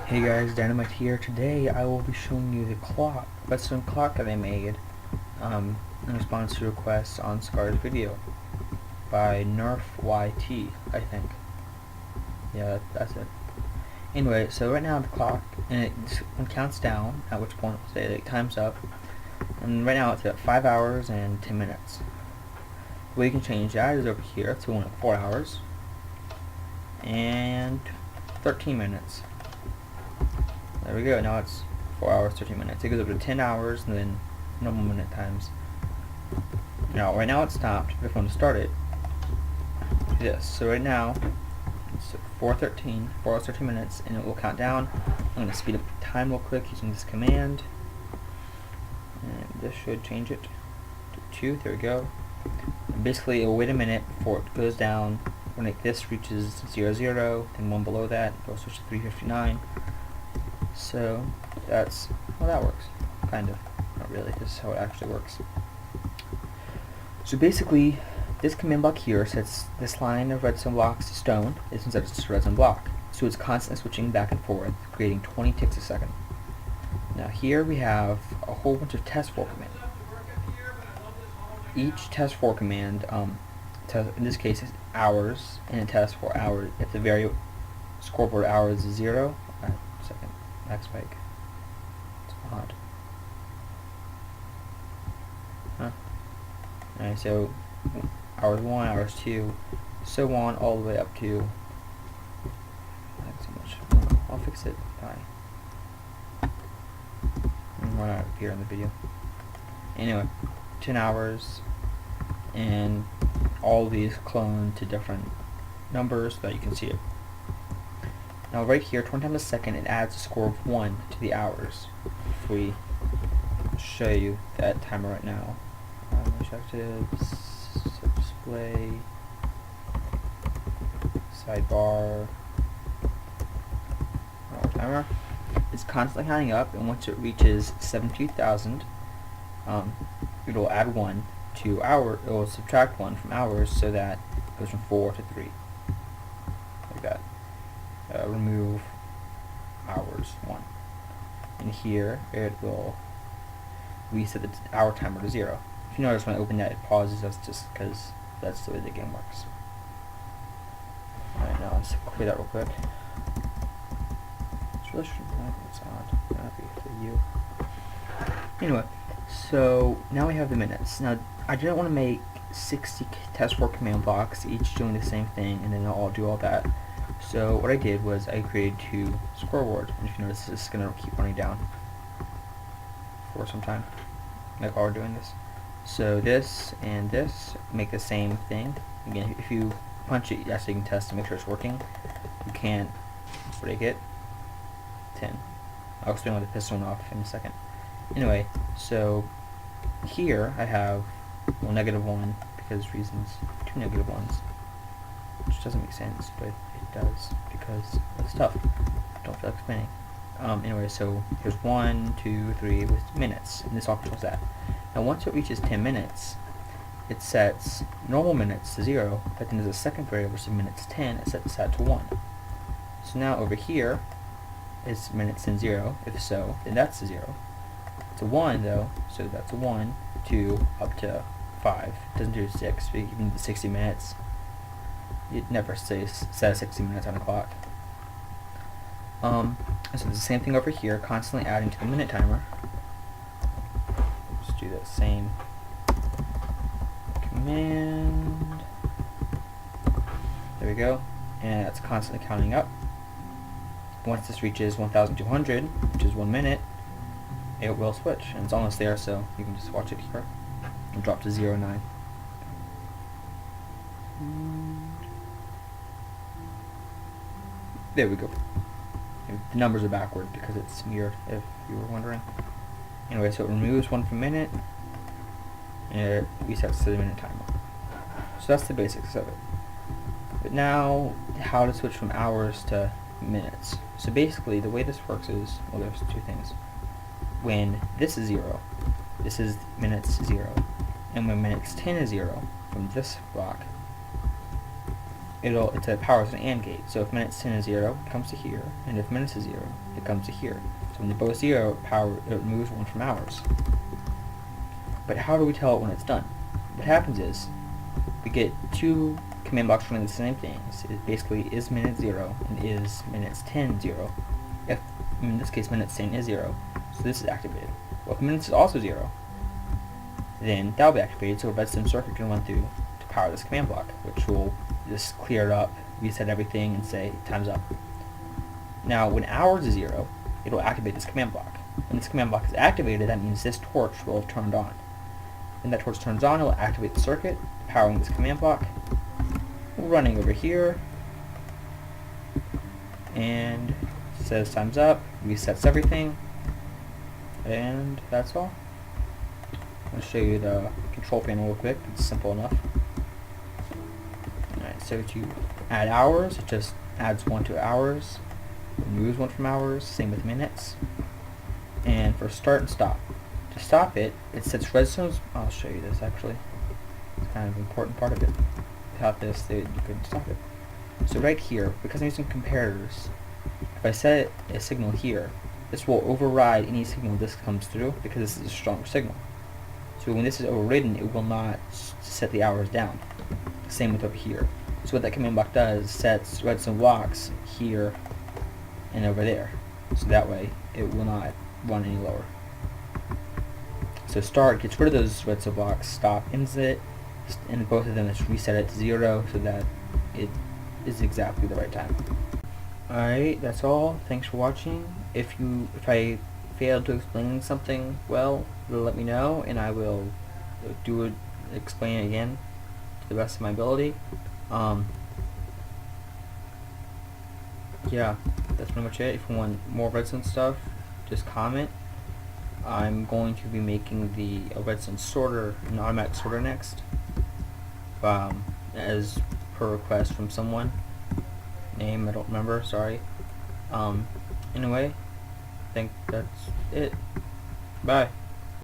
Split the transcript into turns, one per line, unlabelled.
Hey guys, Dynamite here. Today I will be showing you the clock, Redstone Clock that I made in response to requests on Scar's video by NerfYT, I think. Yeah, that's it. Anyway, so right now the clock, and it counts down, at which point we'll say that it time's up, and right now it's at 5 hours and 10 minutes. The way you can change that is over here to 4 hours and 13 minutes. There we go, now it's 4 hours, 13 minutes. It goes up to 10 hours and then normal minute times. Now, right now it's stopped, but if I want to start it, do this. So right now, it's 4:13, 4 hours, 13 minutes, and it will count down. I'm going to speed up the time real quick using this command. And this should change it to 2, there we go. And basically, it will wait a minute before it goes down. When this reaches 00, and one below that, it will switch to 3:59. So that's how that works, kind of. Not really, this is how it actually works. So basically, this command block here sets this line of redstone blocks to stone. It's instead just a redstone block. So it's constantly switching back and forth, creating 20 ticks a second. Now here we have a whole bunch of test for commands. Each test for command, in this case, is hours, and it tests for hours. If the very scoreboard hours is 0, second. Back spike. It's odd. Huh. Alright, so hours 1, hours 2, so on, all the way up to. Not so much. I'll fix it. Bye. Why not appear in the video? Anyway, 10 hours, and all these clone to different numbers so that you can see it. Now right here, 20 times a second, it adds a score of 1 to the hours. If we show you that timer right now. Objectives, display, sidebar, our timer. It's constantly counting up, and once it reaches 72,000, it will add 1 to hour. It will subtract 1 from hours, so that it goes from 4 to 3, like that. Remove hours 1, and here it will reset the hour timer to 0. If you notice when I open that it pauses, that's just because that's the way the game works. Alright, now let's clear that real quick. It's really it's odd. Not for you. Anyway, so now we have the minutes. Now I didn't want to make 60 test for command blocks, each doing the same thing, and then they'll all do all that. So what I did was I created 2 scoreboards, and if you notice, this is going to keep running down for some time, like while we're doing this. So this and this make the same thing. Again, if you punch it, yes, you can test to make sure it's working. You can't break it. 10. I'll explain why the piston went off in a second. Anyway, so here I have, well, -1 because reasons, 2 -1s. Which doesn't make sense, but it does because it's tough. Don't feel like explaining. Anyway, so here's 1, 2, 3 with minutes, and this all equals that. Now once it reaches 10 minutes, it sets normal minutes to 0, but then there's a second variable, so minutes 10, it sets that to 1. So now over here is minutes in 0. If so, then that's a 0. It's a 1 though, so that's a 1, 2, up to 5. It doesn't do 6, but even the 60 minutes. It never says 60 minutes on the clock. So it's the same thing over here, constantly adding to the minute timer. Just do that same command. There we go. And it's constantly counting up. Once this reaches 1,200, which is 1 minute, it will switch. And it's almost there, so you can just watch it here. And drop to 0.9. There we go. The numbers are backward because it's mirrored, if you were wondering. Anyway, so it removes 1 per minute, and it resets to the minute timer. So that's the basics of it. But now, how to switch from hours to minutes. So basically, the way this works is, well, there's 2 things. When this is 0, this is minutes 0. And when minutes 10 is 0, from this block, it's a power as an AND gate. So if minutes 10 is 0, it comes to here, and if minutes is 0, it comes to here. So when they're both 0, it removes 1 from hours. But how do we tell it when it's done? What happens is, we get 2 command blocks running the same things. It basically is minute 0 and is minutes 10 0. If, in this case, minutes 10 is 0, so this is activated. Well, if minutes is also 0, then that will be activated, so a redstone circuit can run through to power this command block, which will just clear it up, reset everything, and say, time's up. Now, when hours is 0, it will activate this command block. When this command block is activated, that means this torch will have turned on. When that torch turns on, it will activate the circuit, powering this command block. We're running over here, and it says time's up, resets everything, and that's all. I'll show you the control panel real quick. It's simple enough. Alright, so to add hours, it just adds 1 to hours, removes 1 from hours, same with minutes. And for start and stop, to stop it, it sets redstones. I'll show you this actually. It's kind of an important part of it. Without this, you couldn't stop it. So right here, because I'm using comparators, if I set a signal here, this will override any signal this comes through because this is a stronger signal. So when this is overridden, it will not set the hours down. Same with over here. So what that command block does, sets redstone blocks here and over there. So that way, it will not run any lower. So start gets rid of those redstone blocks, stop ends it, and both of them is reset it to 0 so that it is exactly the right time. Alright, that's all. Thanks for watching. If I failed to explain something well, let me know, and I will explain it again to the best of my ability. Yeah, that's pretty much it. If you want more redstone stuff, just comment. I'm going to be making a redstone sorter, an automatic sorter next, as per request from someone. Name I don't remember, sorry. Anyway, I think that's it. Bye.